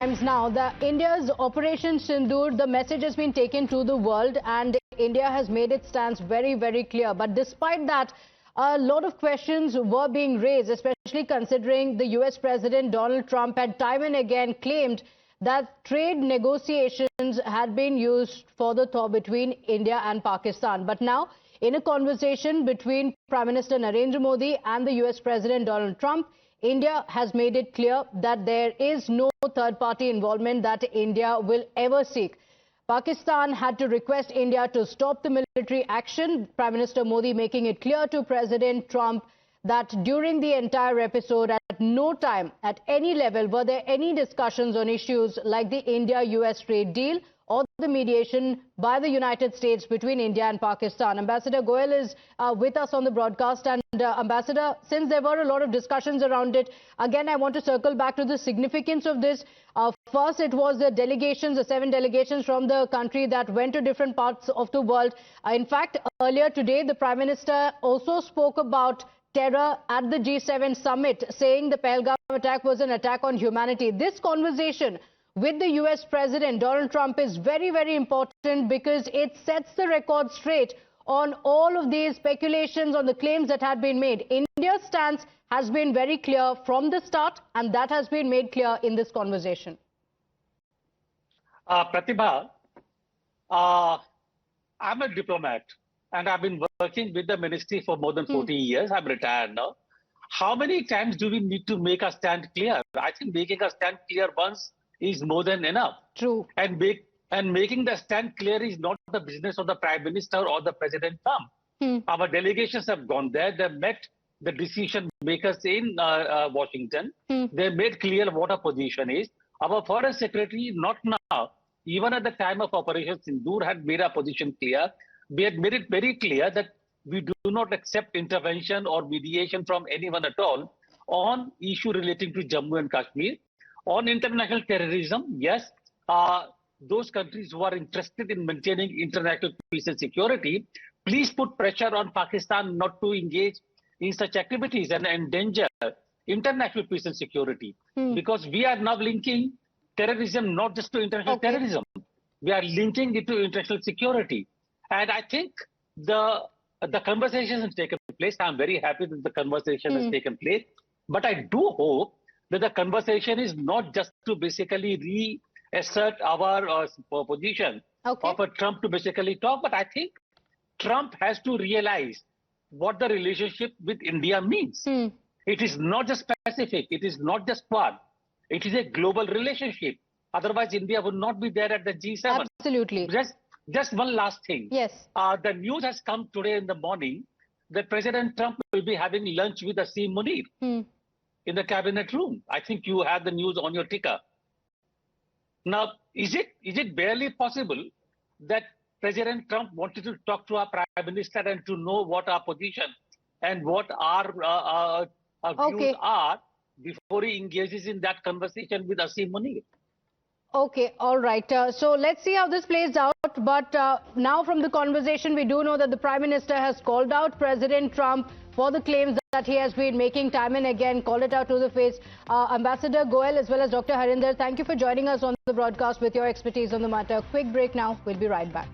now, India's Operation Sindoor, the message has been taken to the world and India has made its stance very, very clear. But despite that, a lot of questions were being raised, especially considering the US President Donald Trump had time and again claimed that trade negotiations had been used for the thaw between India and Pakistan. But now, in a conversation between Prime Minister Narendra Modi and the US President Donald Trump, India has made it clear that there is no third-party involvement that India will ever seek. Pakistan had to request India to stop the military action. Prime Minister Modi making it clear to President Trump that during the entire episode, at no time, at any level, were there any discussions on issues like the India-US trade deal or the mediation by the United States between India and Pakistan. Ambassador Goel is with us on the broadcast. And Ambassador, since there were a lot of discussions around it, again, I want to circle back to the significance of this. First, it was the delegations, the 7 delegations from the country that went to different parts of the world. In fact, earlier today, the Prime Minister also spoke about terror at the G7 summit, saying the Pahalgam attack was an attack on humanity. This conversation with the US President Donald Trump is very, very important because it sets the record straight on all of these speculations, on the claims that had been made. India's stance has been very clear from the start, and that has been made clear in this conversation. Pratibha, I'm a diplomat and I've been working with the ministry for more than 40 years. I'm retired now. How many times do we need to make a stand clear? I think making a stand clear once is more than enough. True. And making the stand clear is not the business of the Prime Minister or the President Trump. Our delegations have gone there. They've met the decision makers in Washington. They made clear what our position is. Our Foreign Secretary, not now, even at the time of Operation Sindoor, had made our position clear. We had made it very clear that we do not accept intervention or mediation from anyone at all on issue relating to Jammu and Kashmir. On international terrorism, yes, those countries who are interested in maintaining international peace and security, please put pressure on Pakistan not to engage in such activities and endanger international peace and security. Because we are now linking terrorism not just to international terrorism. We are linking it to international security. And I think the conversation has taken place. I'm very happy that the conversation has taken place. But I do hope that the conversation is not just to basically reassert our position of a Trump to basically talk, but I think Trump has to realize what the relationship with India means. It is not just Pacific, it is not just Quad, it is a global relationship. Otherwise, India would not be there at the G7. Absolutely. Just one last thing. Yes. The news has come today in the morning that President Trump will be having lunch with Asim Munir in the cabinet room. I think you have the news on your ticker. Now, is it barely possible that President Trump wanted to talk to our Prime Minister and to know what our position and what our views are before he engages in that conversation with Asim Munir? Okay, all right. So let's see how this plays out. But now from the conversation, we do know that the Prime Minister has called out President Trump for the claims that he has been making time and again, called it out to the face. Ambassador Goel as well as Dr. Harinder, thank you for joining us on the broadcast with your expertise on the matter. Quick break now. We'll be right back.